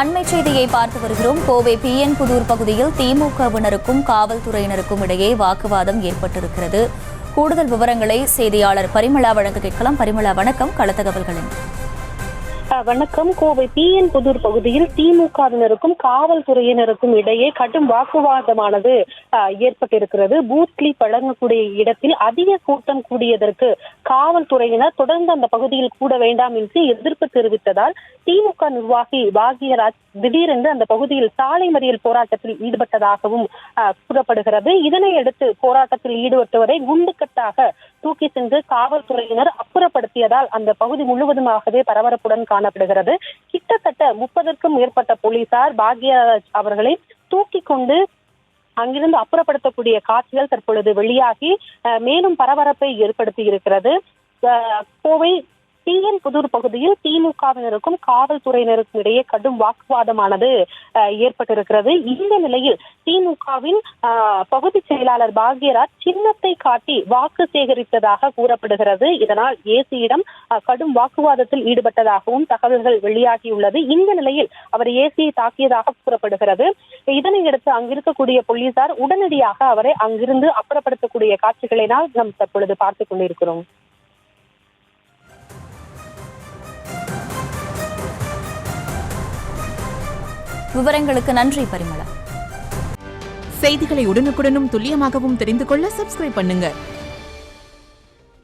அண்மை செய்தியை பார்த்து வருகிறோம். கோவை PN புதூர் பகுதியில் திமுகவினருக்கும் காவல்துறையினருக்கும் இடையே வாக்குவாதம் ஏற்பட்டிருக்கிறது. கூடுதல் விவரங்களை செய்தியாளர் பரிமளா வழங்க கேட்கலாம். பரிமளா, வணக்கம். களத்தகவல்களின் வணக்கம். கோவை PN புதூர் பகுதியில் திமுகவினருக்கும் காவல்துறையினருக்கும் இடையே கடும் வாக்குவாதமானது ஏற்பட்டிருக்கிறது. பூத்லி வழங்கக்கூடிய இடத்தில் அதிக கூட்டம் கூடியதற்கு காவல்துறையினர் தொடர்ந்து அந்த பகுதியில் கூட வேண்டாம் என்று எதிர்ப்பு தெரிவித்ததால் திமுக நிர்வாகி பாக்யராஜ் திடீரென்று அந்த பகுதியில் சாலை மறியல் போராட்டத்தில் ஈடுபட்டதாகவும் கூறப்படுகிறது. இதனையடுத்து போராட்டத்தில் ஈடுபட்டவரை குண்டுக்கட்டாக தூக்கி சென்று காவல்துறையினர் அப்புறப்படுத்தியதால் அந்த பகுதி முழுவதுமாகவே பரபரப்புடன் காணப்படுகிறது. கிட்டத்தட்ட 30க்கும் மேற்பட்ட போலீசார் பாக்யராஜ் அவர்களை தூக்கி கொண்டு அங்கிருந்து அப்புறப்படுத்தக்கூடிய காட்சிகள் தற்பொழுது வெளியாகி மேலும் பரபரப்பை ஏற்படுத்தி இருக்கிறது. கோவை PN புதூர் பகுதியில் திமுகவினருக்கும் காவல்துறையினருக்கும் இடையே கடும் வாக்குவாதமானது ஏற்பட்டிருக்கிறது. இந்த நிலையில் திமுகவின் பகுதி செயலாளர் பாக்யராஜ் சின்னத்தை காட்டி வாக்கு சேகரித்ததாக கூறப்படுகிறது. இதனால் ஏசியிடம் கடும் வாக்குவாதத்தில் ஈடுபட்டதாகவும் தகவல்கள் வெளியாகியுள்ளது. இந்த நிலையில் அவர் ஏசியை தாக்கியதாக கூறப்படுகிறது. இதனையடுத்து அங்கிருக்கக்கூடிய போலீசார் உடனடியாக அவரை அங்கிருந்து அப்புறப்படுத்தக்கூடிய காட்சிகளை நாம் தற்பொழுது பார்த்துக் கொண்டிருக்கிறோம். விவரங்களுக்கு நன்றி பரிமளா. செய்திகளை உடனுக்குடனும் துல்லியமாகவும் தெரிந்து கொள்ள சப்ஸ்கிரைப் பண்ணுங்க.